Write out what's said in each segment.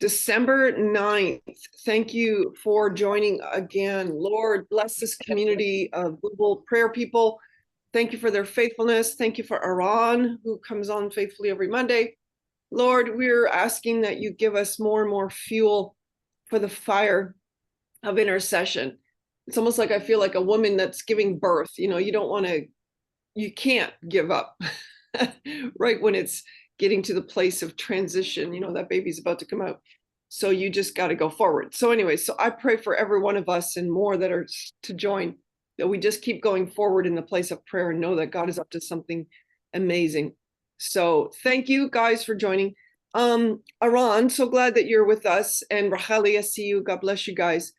December 9th. Thank you for joining again. Lord, bless this community of global prayer people. Thank you for their faithfulness. Thank you for Eran, who comes on faithfully every Monday. Lord, we're asking that you give us more and more fuel for the fire of intercession. It's almost like I feel like a woman that's giving birth. You can't give up right when it's getting to the place of transition. That baby's about to come out. So you just got to go forward. So anyway, so I pray for every one of us and more that are to join, that we just keep going forward in the place of prayer and know that God is up to something amazing. So thank you guys for joining. Eran, so glad that you're with us. And Racheli, I see you. God bless you guys.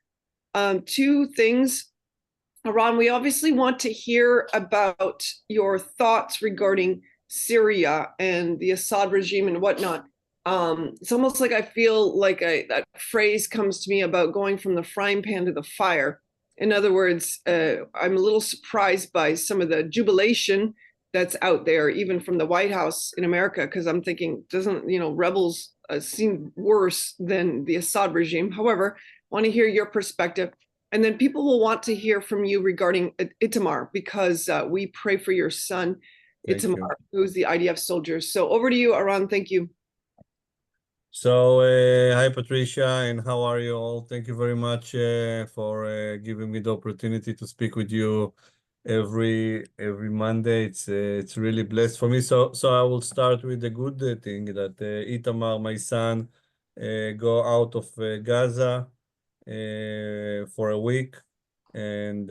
Two things. Eran, we obviously want to hear about your thoughts regarding Syria and the Assad regime and whatnot. It's almost like I feel like that phrase comes to me about going from the frying pan to the fire. In other words, I'm a little surprised by some of the jubilation that's out there, even from the White House in America, because I'm thinking, doesn't, rebels seem worse than the Assad regime? However, I want to hear your perspective. And then people will want to hear from you regarding Itamar, because we pray for your son, Thank Itamar, you. who's the IDF soldier. So over to you, Eran. Thank you. So, hi Patricia, and how are you all? Thank you very much for giving me the opportunity to speak with you every Monday. It's really blessed for me. So I will start with the good thing that Itamar, my son, go out of Gaza for a week, and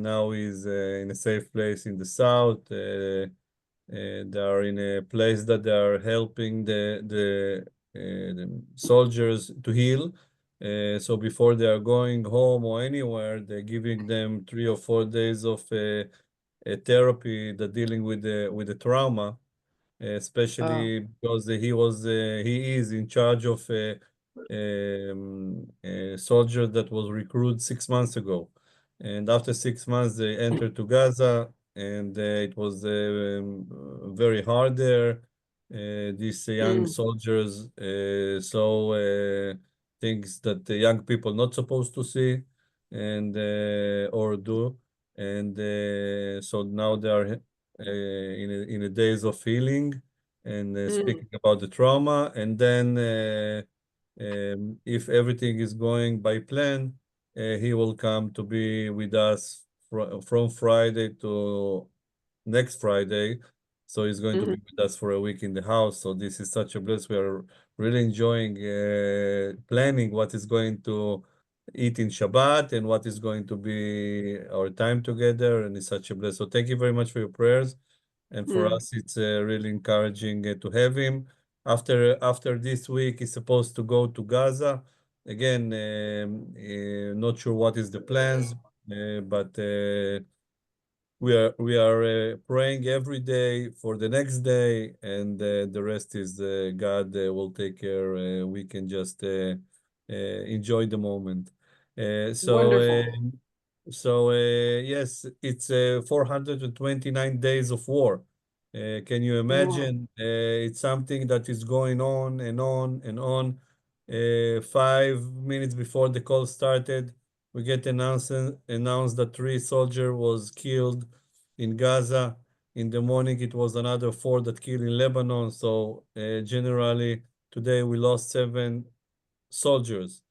now he's in a safe place in the south. They are in a place that they are helping the soldiers to heal. So before they are going home or anywhere, they're giving them 3 or 4 days of therapy that dealing with the trauma, especially because he is in charge of a soldier that was recruited 6 months ago, and after 6 months they entered to Gaza, and it was very hard there. These young Mm, soldiers saw things that the young people not supposed to see and or do, and so now they are in a days of healing and mm, speaking about the trauma. And then if everything is going by plan, he will come to be with us from Friday to next Friday. So he's going to mm, be with us for a week in the house. So this is such a bliss. We are really enjoying planning what is going to eat in Shabbat and what is going to be our time together. And it's such a bliss. So thank you very much for your prayers. And for mm, us, it's really encouraging to have him. After this week, he's supposed to go to Gaza. Again, not sure what is the plans, but we are praying every day for the next day, and the rest is God will take care. We can just enjoy the moment. Uh, so, uh, wonderful. so yes, it's 429 days of war. Can you Wow. imagine? It's something that is going on and on and on. 5 minutes before the call started, we get announced that 3 soldiers was killed in Gaza. In the morning, it was another 4 that killed in Lebanon. So generally, today we lost 7 soldiers.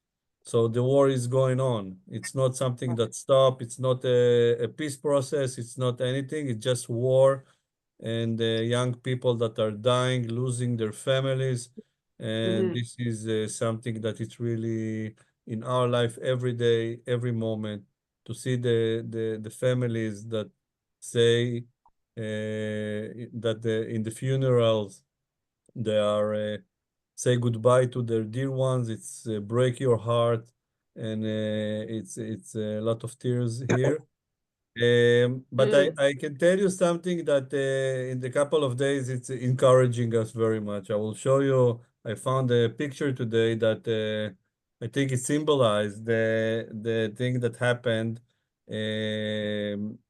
So the war is going on. It's not something that stopped. It's not a peace process. It's not anything. It's just war and young people that are dying, losing their families. And Hmm. this is something that it's really in our life every day, every moment, to see the families that say that in the funerals they are say goodbye to their dear ones. It's break your heart, and it's a lot of tears here. But I, Mm, I can tell you something that in the couple of days it's encouraging us very much. I will show you. I found a picture today that I think it symbolized the thing that happened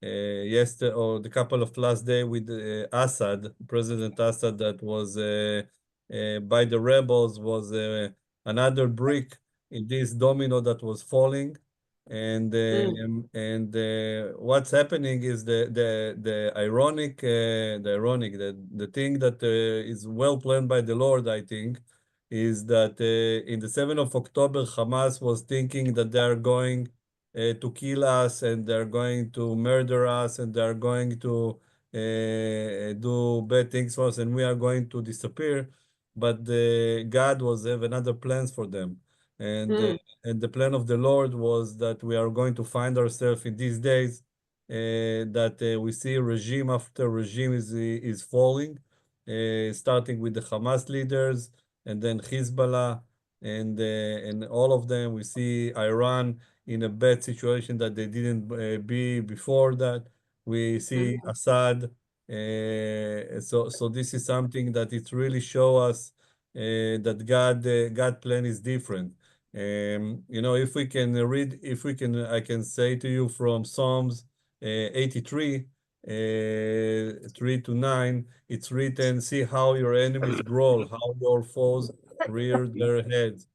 yesterday or the couple of last day with Assad, President Assad, that was by the rebels was another brick in this domino that was falling. And mm, what's happening is the thing that is well planned by the Lord, I think, is that in the 7th of October, Hamas was thinking that they are going to kill us and they're going to murder us and they're going to do bad things for us and we are going to disappear. But God was have another plans for them. And uh, mm, and the plan of the Lord was that we are going to find ourselves in these days that we see regime after regime is falling, starting with the Hamas leaders and then Hezbollah and all of them. We see Iran in a bad situation that they didn't be before that. We see mm, Assad. So this is something that it really show us that God plan is different. If we can read, if we can, I can say to you from Psalms 83, 3 to 9, it's written, see how your enemies growl, how your foes rear their heads.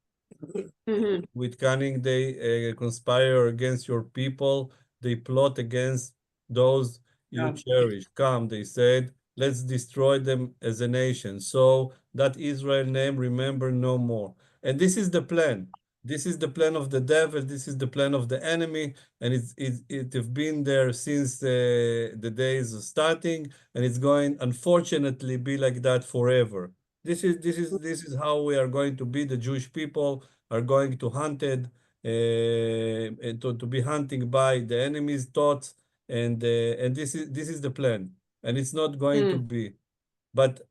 mhm. With cunning, they conspire against your people. They plot against those you Yeah. cherish. Come, they said, let's destroy them as a nation. So that Israel name remember no more. And this is the plan. This is the plan of the devil. This is the plan of the enemy. And it have been there since the days of starting. And it's going, unfortunately, be like that forever. This is how we are going to be the Jewish people are going to hunted and to be hunting by the enemy's thoughts and this is the plan and it's not going to Mm, be but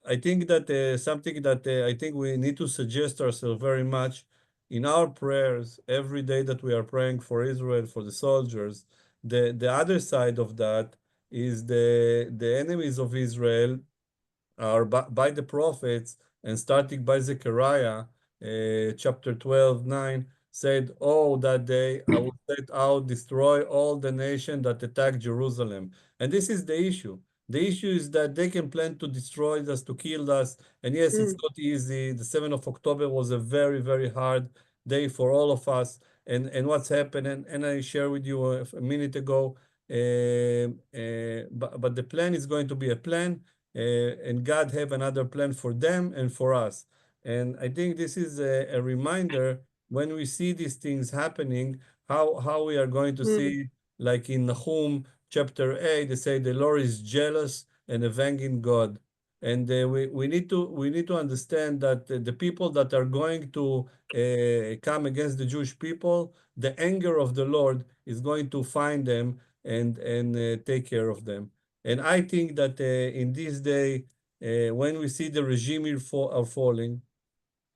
I think that something that I think we need to suggest ourselves very much in our prayers every day that we are praying for Israel for the soldiers. The other side of that is the enemies of Israel are by the prophets and starting by Zechariah, chapter 12, 9, said, oh, that day I will set out, destroy all the nation that attack Jerusalem. And this is the issue. The issue is that they can plan to destroy us, to kill us. And yes, it's mm, not easy. The 7th of October was a very, very hard day for all of us. And what's happened, and I shared with you a minute ago, but the plan is going to be a plan and God have another plan for them and for us. And I think this is a reminder when we see these things happening, how we are going to mm, see, like in Nahum chapter 8, they say the Lord is jealous and avenging God. And we need to understand that the people that are going to come against the Jewish people, the anger of the Lord is going to find them and take care of them. And I think that in this day, when we see the regime are falling,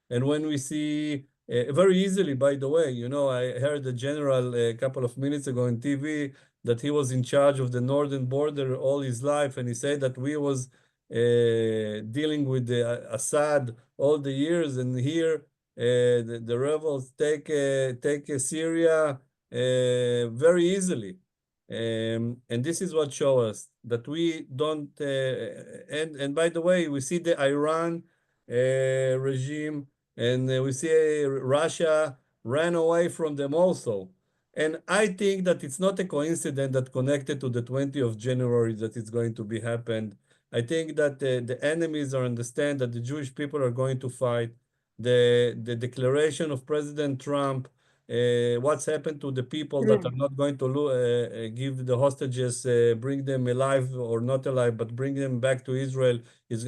and when we see very easily, by the way, I heard the general a couple of minutes ago on TV that he was in charge of the northern border all his life, and he said that we was dealing with the Assad all the years, and here the rebels take Syria very easily. And this is what show us that we don't. And by the way, we see the Iran regime, and we see Russia ran away from them also. And I think that it's not a coincidence that connected to the 20th of January that it's going to be happened. I think that the enemies are understand that the Jewish people are going to fight. The declaration of President Trump, what's happened to the people that are mm, not going to give the hostages, bring them alive or not alive, but bring them back to Israel.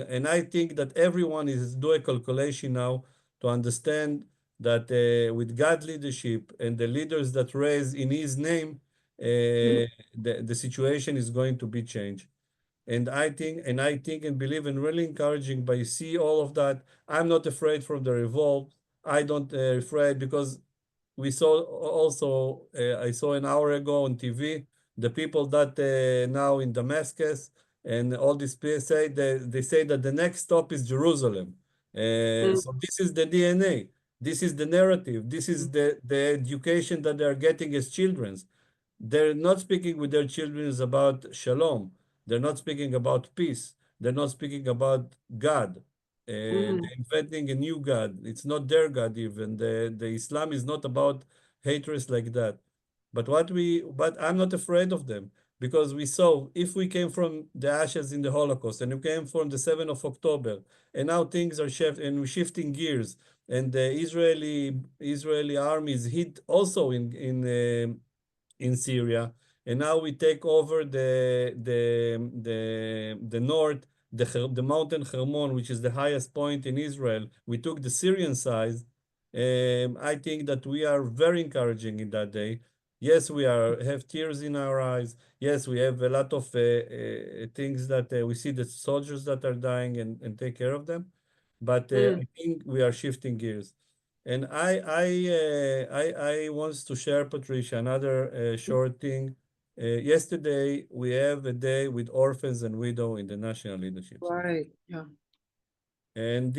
And I think that everyone is do a calculation now to understand that with God leadership and the leaders that raise in His name, mm, the situation is going to be changed. And I think and believe and really encouraging by see all of that. I'm not afraid from the revolt. I don't afraid because we saw also, I saw an hour ago on TV, the people that now in Damascus and all these people say they say that the next stop is Jerusalem. mm, So this is the DNA. This is the narrative. This is the education that they're getting as children. They're not speaking with their children about shalom. They're not speaking about peace. They're not speaking about God. Mhm. they're inventing a new God. It's not their God even. The Islam is not about hatred like that. But I'm not afraid of them because we saw if we came from the ashes in the Holocaust and we came from the 7th of October, and now things are we're shifting gears, and the Israeli army is hit also in Syria, and now we take over the north, the mountain Hermon, which is the highest point in Israel. We took the Syrian side. I think that we are very encouraging in that day. Yes, we are have tears in our eyes. Yes, we have a lot of things that we see the soldiers that are dying and take care of them. But Mm. I think we are shifting gears. And I wants to share, Patricia, another short thing. Yesterday, we have a day with orphans and widow in the National Leadership Center. Right. Yeah. And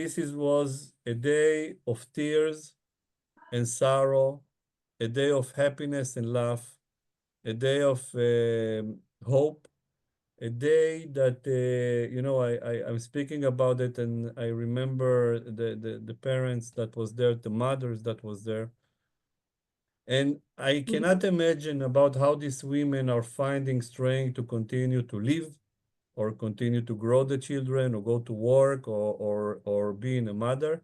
was a day of tears and sorrow, a day of happiness and laugh, a day of hope, a day that, I'm speaking about it and I remember the parents that was there, the mothers that was there. And I Mm. cannot imagine about how these women are finding strength to continue to live or continue to grow the children or go to work or being a mother.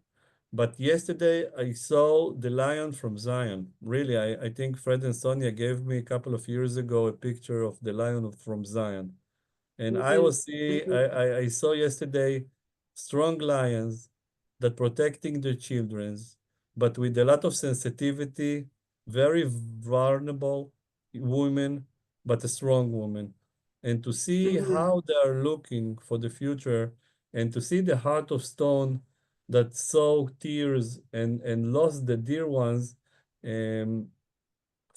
But yesterday I saw the lion from Zion. Really, I think Fred and Sonia gave me a couple of years ago a picture of the lion from Zion. And Mhm. Mhm. I saw yesterday strong lions that protecting their childrens, but with a lot of sensitivity, very vulnerable women, but a strong woman. And to see Mhm. how they are looking for the future and to see the heart of stone that saw tears and lost the dear ones, um,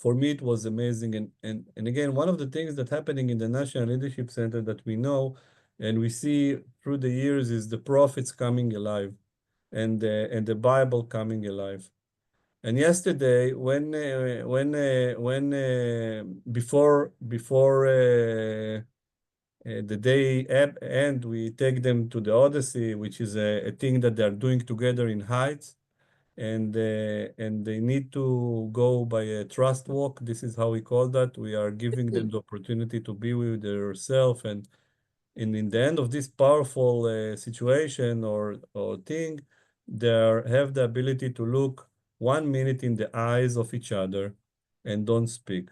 for me it was amazing. And again, one of the things that happening in the National Leadership Center that we know and we see through the years is the prophets coming alive and the Bible coming alive. And yesterday, when before the day end, we take them to the Odyssey, which is a thing that they are doing together in Heights, and they need to go by a trust walk. This is how we call that. We are giving them the opportunity to be with themselves, and in the end of this powerful situation or thing, they have the ability to look 1 minute in the eyes of each other and don't speak.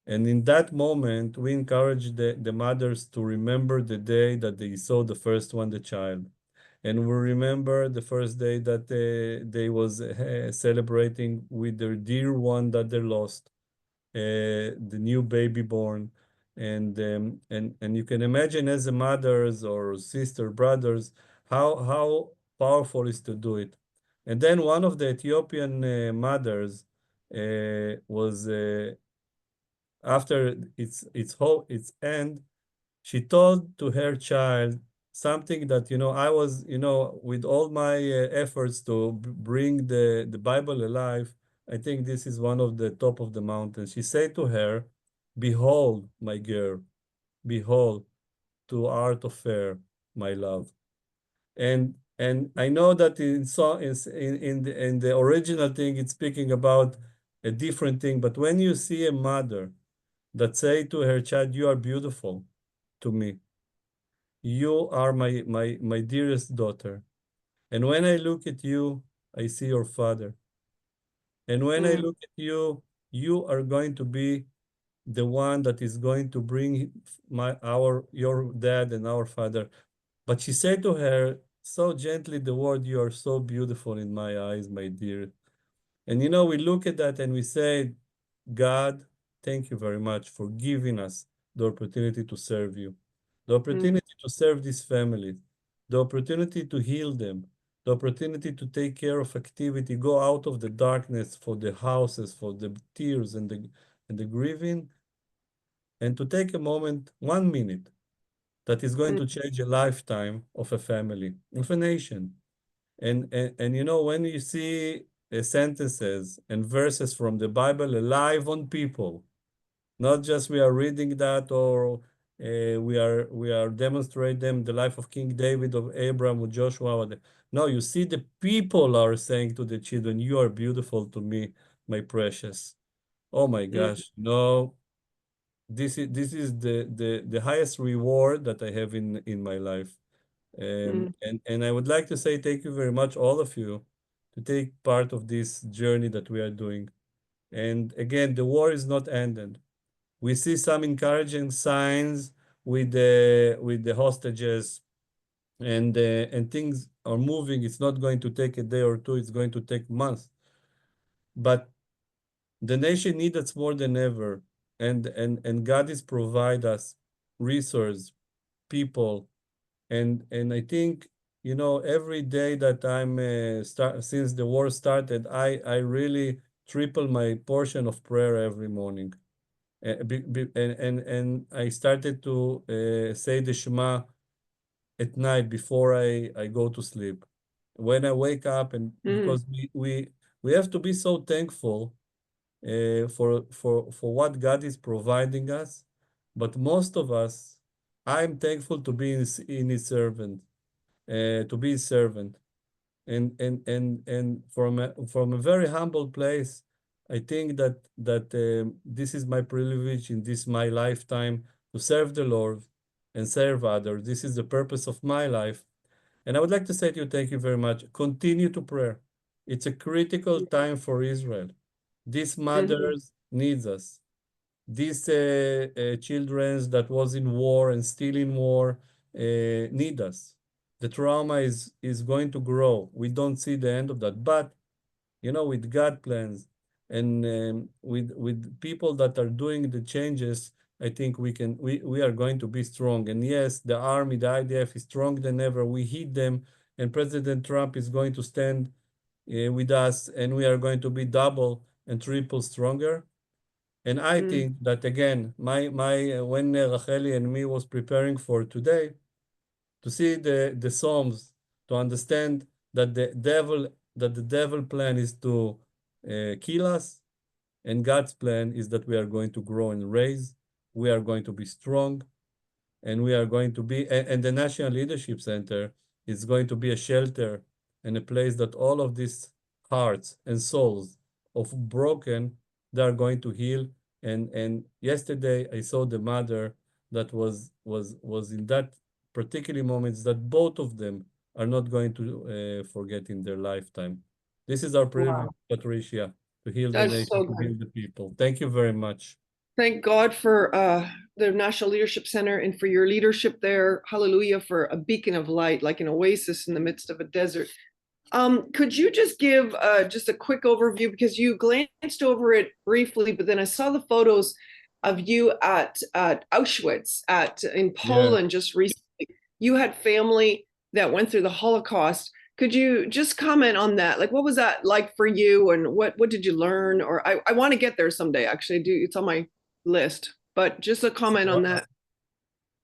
And in that moment, we encourage the mothers to remember the day that they saw the first one, the child. And we remember the first day that they was celebrating with their dear one that they lost, the new baby born. And you can imagine as a mothers or sister, brothers, how powerful is to do it. And then one of the Ethiopian mothers was after its end, she told to her child something that, I was, with all my efforts to bring the Bible alive, I think this is one of the top of the mountain. She said to her, "Behold, my girl, behold, to art of fair, my love." And I know that in the original thing, it's speaking about a different thing. But when you see a mother that say to her child, "You are beautiful to me. You are my dearest daughter. And when I look at you, I see your father. And when I Mm. look at you, you are going to be the one that is going to bring your dad and our father." But she said to her so gently the word, "You are so beautiful in my eyes, my dear." And we look at that and we say, "God, thank you very much for giving us the opportunity to serve you, the Mm. opportunity to serve these families, the opportunity to heal them, the opportunity to take care of activity, go out of the darkness for the houses, for the tears and the grieving, and to take a moment, 1 minute, that is going Mm. to change a lifetime of a family, of a nation." And when you see sentences and verses from the Bible alive on people, not just we are reading that or we are demonstrate them the life of King David, of Abraham, or Joshua. No, you see, the people are saying to the children, "You are beautiful to me, my precious." Oh my Mm, gosh, no, this is the highest reward that I have in my life. mm, And I would like to say thank you very much, all of you, to take part of this journey that we are doing. And again, the war is not ended. We see some encouraging signs with the hostages, and things are moving. It's not going to take a day or two. It's going to take months. But the nation needs us more than ever, and God is provide us resource, people, and I think, every day that I'm start since the war started, I really triple my portion of prayer every morning. And I started to say the Shema at night before I go to sleep. When I wake up, and mm, because we have to be so thankful for what God is providing us. But most of us, I'm thankful to be in His servant, to be His servant, and from a very humble place, I think that this is my privilege in this my lifetime to serve the Lord and serve others. This is the purpose of my life, and I would like to say to you, thank you very much. Continue to pray. It's a critical time for Israel. These mhm, mothers needs us. These children that was in war and still in war need us. The trauma is going to grow. We don't see the end of that, but with God plans, and with people that are doing the changes, I think we are going to be strong. And yes, the army, the IDF is stronger than ever. We hit them, and President Trump is going to stand with us, and we are going to be double and triple stronger. And I mm, think that again, my when Racheli and me was preparing for today, to see the Psalms, to understand that the devil plan is to kill us, and God's plan is that we are going to grow and raise, we are going to be strong, and we are going to be, and the National Leadership Center is going to be a shelter and a place that all of these hearts and souls of broken, they are going to heal. And yesterday I saw the mother that was in that particular moments that both of them are not going to forget in their lifetime. This is our privilege, wow, Patricia, to heal the that's nation, so to good. heal the people. Thank you very much. Thank God for the National Leadership Center and for your leadership there. Hallelujah, for a beacon of light, like an oasis in the midst of a desert. Could you just give just a quick overview, because you glanced over it briefly, but then I saw the photos of you at Auschwitz in Yeah. Poland just recently. You had family that went through the Holocaust. Could you just comment on that? Like, what was that like for you, and what did you learn? Or I want to get there someday. Actually, do it's on my list, but just a comment on So, that.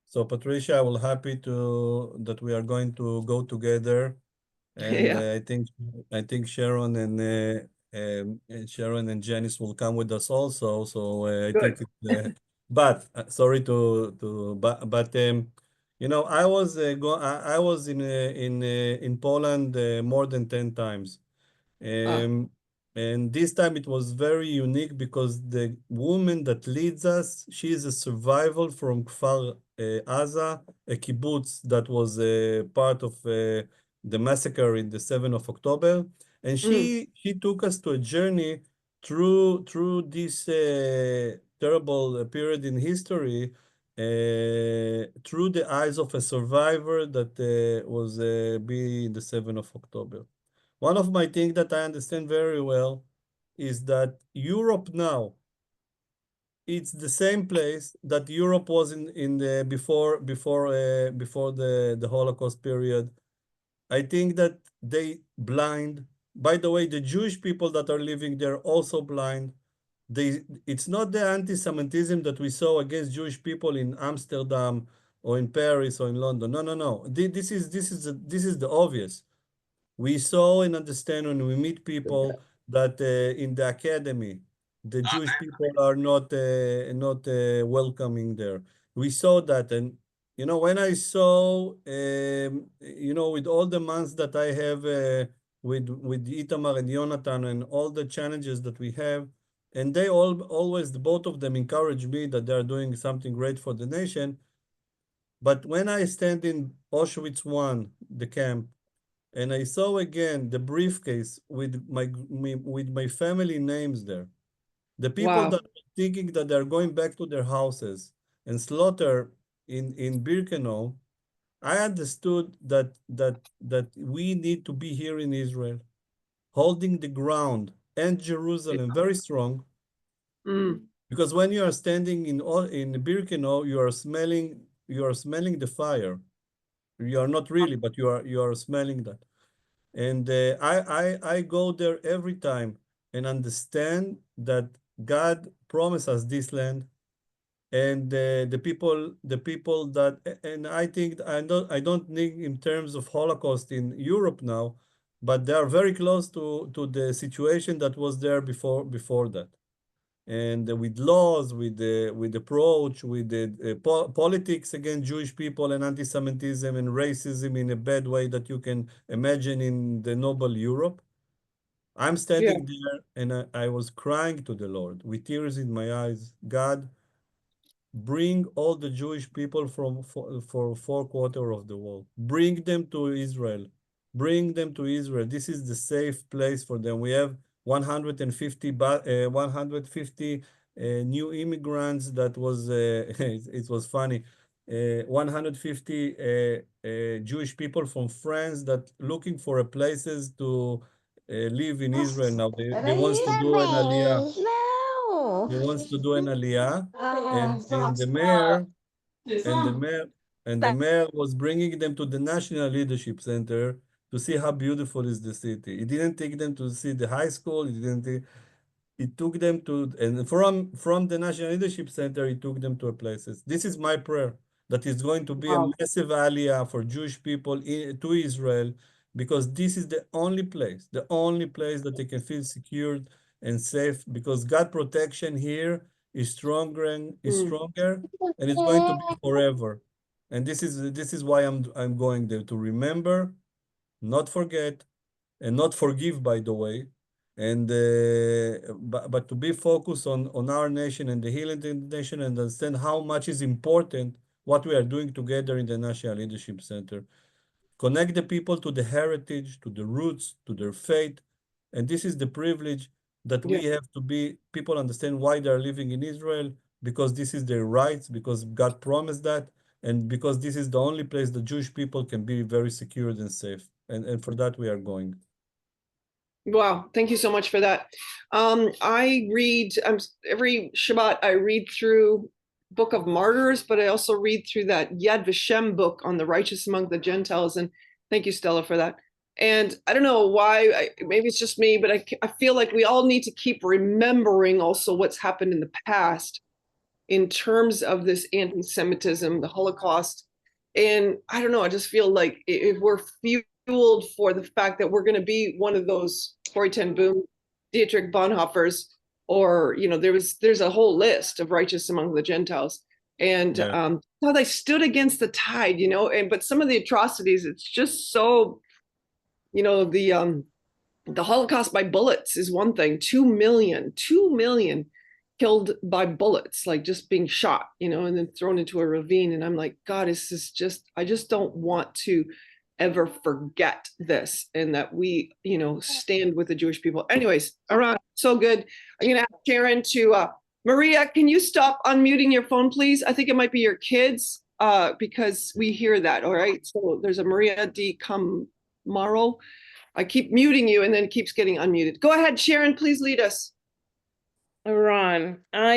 So Patricia, I will happy to that we are going to go together, and Yeah, I think Sharon and Sharon and Janice will come with us also. So I good. think but sorry but I was in Poland more than 10 times. Ah, Um, and this time it was very unique because the woman that leads us, she is a survival from Kfar Aza, a kibbutz that was part of the massacre in the 7th of October. And mm, she took us to a journey through this terrible period in history, through the eyes of a survivor that was be in the 7th of October. One of my things that I understand very well is that Europe now, it's the same place that Europe was in the before the Holocaust period. I think that they blind. By the way, the Jewish people that are living there also blind. It's not the anti-Semitism that we saw against Jewish people in Amsterdam or in Paris or in London. No, no, no. This is the obvious. We saw and understand when we meet people that in the academy, the Jewish people are not welcoming there. We saw that, and you know, when I saw, you know, with all the months that I have with Itamar and Jonathan and all the challenges that we have, and they always, both of them encourage me that they are doing something great for the nation. But when I stand in Auschwitz I, the camp, and I saw again the briefcase with my family names there, the people Wow. that are thinking that they're going back to their houses and slaughter in Birkenau, I understood that we need to be here in Israel, holding the ground and Jerusalem very strong, Mm, because when you are standing in Birkenau, you are smelling the fire. You are not really, but you are smelling that. And I go there every time and understand that God promised us this land, and the people that, and I think I don't think in terms of Holocaust in Europe now, but they are very close to the situation that was there before that. And with laws, with approach, with the politics against Jewish people and anti-Semitism and racism in a bad way that you can imagine in the noble Europe. I'm yeah. standing there and I was crying to the Lord with tears in my eyes. God, bring all the Jewish people for 4 quarters of the world. Bring them to Israel. Bring them to Israel. This is the safe place for them. We have 150 new immigrants. That was it was funny. 150 Jewish people from France that looking for a places to live in Israel now. They wants to do an aliyah. They wants to do an aliyah, and the mayor and the mayor and the mayor was bringing them to the National Leadership Center to see how beautiful is the city. He didn't take them to see the high school. He took them to, and from the National Leadership Center, he took them to places. This is my prayer, that is going to be a Wow. massive aliyah for Jewish people to Israel, because this is the only place that they can feel secure and safe, because God protection here is stronger Mm. and it's going to be forever. And this is why I'm going there, to remember, not forget, and not forgive, by the way, and but to be focused on our nation and the healing of the nation, and understand how much is important what we are doing together in the National Leadership Center. Connect the people to the heritage, to the roots, to their faith, and this is the privilege that Yeah. we have, to be people understand why they are living in Israel, because this is their rights, because God promised that, and because this is the only place the Jewish people can be very secure and safe, and for that we are going. Wow. Thank you so much for that. I read every Shabbat. I read through Book of Martyrs, but I also read through that Yad Vashem book on the righteous among the Gentiles. And thank you, Stella, for that. And I don't know why. Maybe it's just me, but I feel like we all need to keep remembering also what's happened in the past in terms of this anti-Semitism, the Holocaust. And I don't know, I just feel like if we're fueled for the fact that we're going to be one of those Corrie ten Boom, Dietrich Bonhoeffers, or there's a whole list of righteous among the Gentiles, and Yeah. how they stood against the tide, and but some of the atrocities, it's just so, the Holocaust by bullets is one thing. 2 million killed by bullets, like just being shot, and then thrown into a ravine. And I'm like, God, I just don't want to ever forget this, and that we, stand with the Jewish people. Anyways, Eran, so good. I'm going to ask Sharon to, Maria, can you stop unmuting your phone, please? I think it might be your kids, because we hear that. All right. So there's a Maria D. Camaro. I keep muting you and then it keeps getting unmuted. Go ahead, Sharon, please lead us. Eran, I